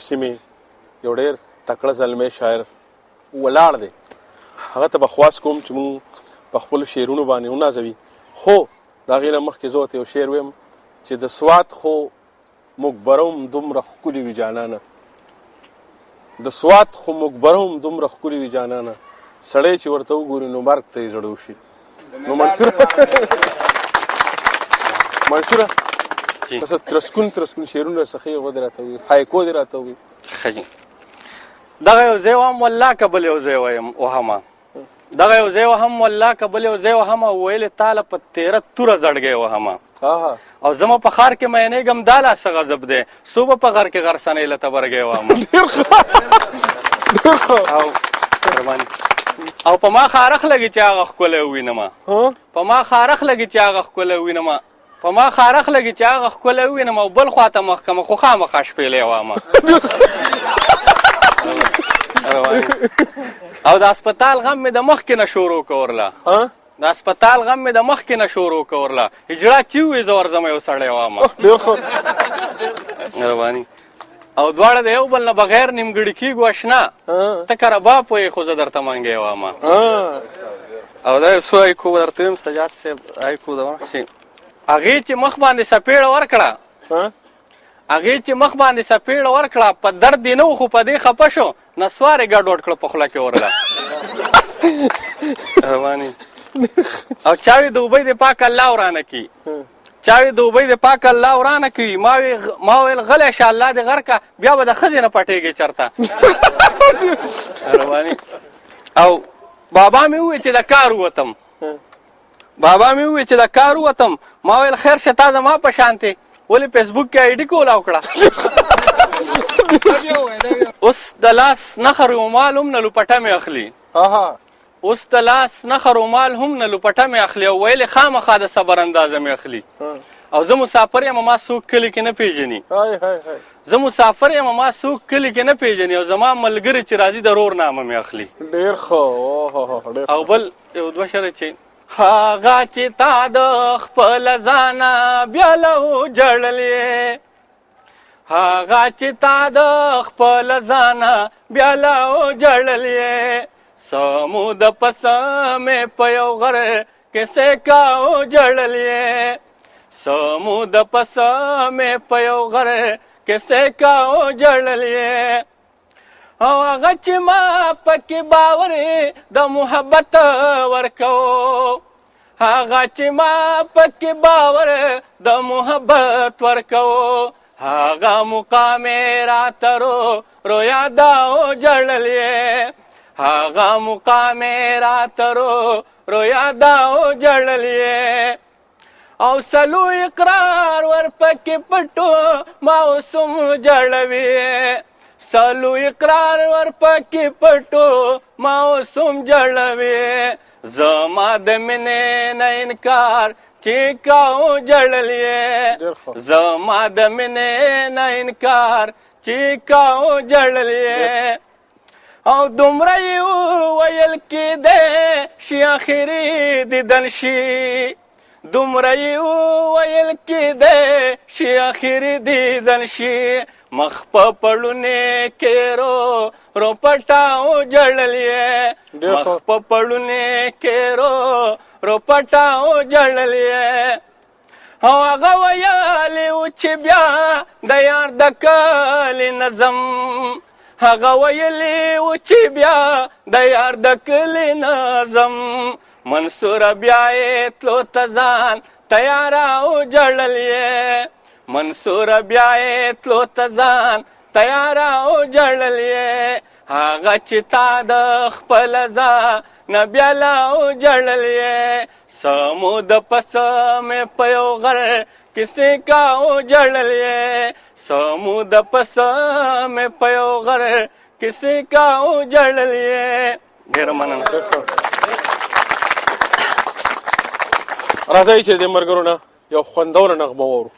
سیمې یو ډېر تکړه زلمی شاعر ولاړ دی، هغه ته به خواست کوم چې مونږ په خپلو شعرونو باندې ونازوي. خو د هغې نه مخکې زه ورته یو شعر ویم چې د سوات خو مقبره هم دومره ښکلې وي جانانه، د سوات خو مقبره هم دومره ښکلې وي جانانه، سړی چې ورته وګوري نو مرګ ته یې زړه وشي. نو منصوره بس ترسکون شعرونه څخه یې هغه دې راته ووایي، هایکو دې راته ووایي. ښه جي، دغه یو ځای وهم والله که بل یو ځای وهمه، دغه یو ځای وهم والله که بل یو ځای وهمه، ویلې تاله په تیره توره زړګی وهمه، او زما په ښار کې مینېږم دا لا څه غضب دی، څو به په غر کې غرڅنۍ له تبرګی وهمه. او په ما خارخ لګي چې هغه ښکلی ووینمه، په ما خارخ لګي چې هغه ښکلی ووینمه، په ما خارخ لګي چې هغه ښکلی ووینم، او بل خوا ته محکمه خو خامخا شپېلې وامه. او د اسپتال غم مې د مخکې نه شروع کورله، د اسپتال غم مې د مخکې نه شروع کورله، اجړه چې ووي زه ورځم یو سړی وامه. رواني او دواړه د یو بل نه بغیر نیمګړي کېږو اشنا، ته که رباب وایې خو زه درته منګی وامه. او دا یو څو ایکو درته ویم سجاد صاحب، ایکو د چې هغې چې مخ باندې سپېړه ورکړه، هغې چې مخ باندې سپېړه ورکړه، په درد یې نه و خو په دې خفه شو، نسوار یې ګډوډ کړه په خوله کې ورله. رواني او چاوې د اوبۍ د پاک الله ورانه کي، چاوې د اوبۍ د پاک الله ورانه کوي، ما ویل غلی شه الله دې غر که، بیا به د ښځې نه پټېږي چېرته. رواني او بابا مې وویل چې د کار ووتم، بابا مې وویل چې د کار ووتم، ما ویل خیر شه تا زما په شانتې ولې فیسبوک کې آی ډي کولاو کړه. اوس د لاس نښه رومال هم نه لوپټه مې اخلي، اوس د لاس نښه رومال هم نه لوپټه مې اخلي، او ویلې خامخا د صبر اندازه مې اخلي. او زه مسافر یم ما څوک کلي کې نه پېژني، زه مسافر یم ما څوک کلي کې نه پېژني، او زما ملګري چې راځي د رور نامه مې اخلي. ډېر ښه. او بل یو دوه شعره چې هغه چې تا د خپله ځانه بیا له وجړلې، هغه چې تا د خپله ځانه بیا له وجړلې، سمود پسه مې په یو غر کې سیکا وجړلې، سمود پسه مې په یو غر کې سیکا وجړلې، او هغه چې ما پکې باور د محبت ورکو، هغه چې ما پکې باور د محبت ورکو، هغه مقام راته رویا دا وجړلې، هغه مقام راته رویا دا وجړلې، او سلو اقرار ورپکې پټو ما اوسم جړوي، سلو اقرار ورپکې پټو ما اوسم جړوي، زما د مینې نه انکار چې کاو جړلې، زما د مینې نه انکار چې کاو جړلې، او دومره یې وویل کېدی شي اخري دیدن شي، دومره یې وویل کېدی شي اخري دیدن شي، مخ په پړونې کې رو پټا وجړلې، مخ په پړونې کې رو پټا وجړلې، او هغه ویلې و چې بیا د یار د کلي نظم، هغه ویلې و چې بیا د یار د کلي نظم، منصوره بیا یې تلو ته ځان تیاره وجړلې، منصوره بیا یې تلو ته ځان تیاره وجړلې، هغه چې تا د خپله ځانه بیا لا وجړلې، سمود پسه مې په یو غر کې سیکا وجړلې، سمود پسه مې په یو غر کې سیکا وجړلې. ډېره مننه. راځئ چې د ملګرو نه یو خوندوره نغمه واورو.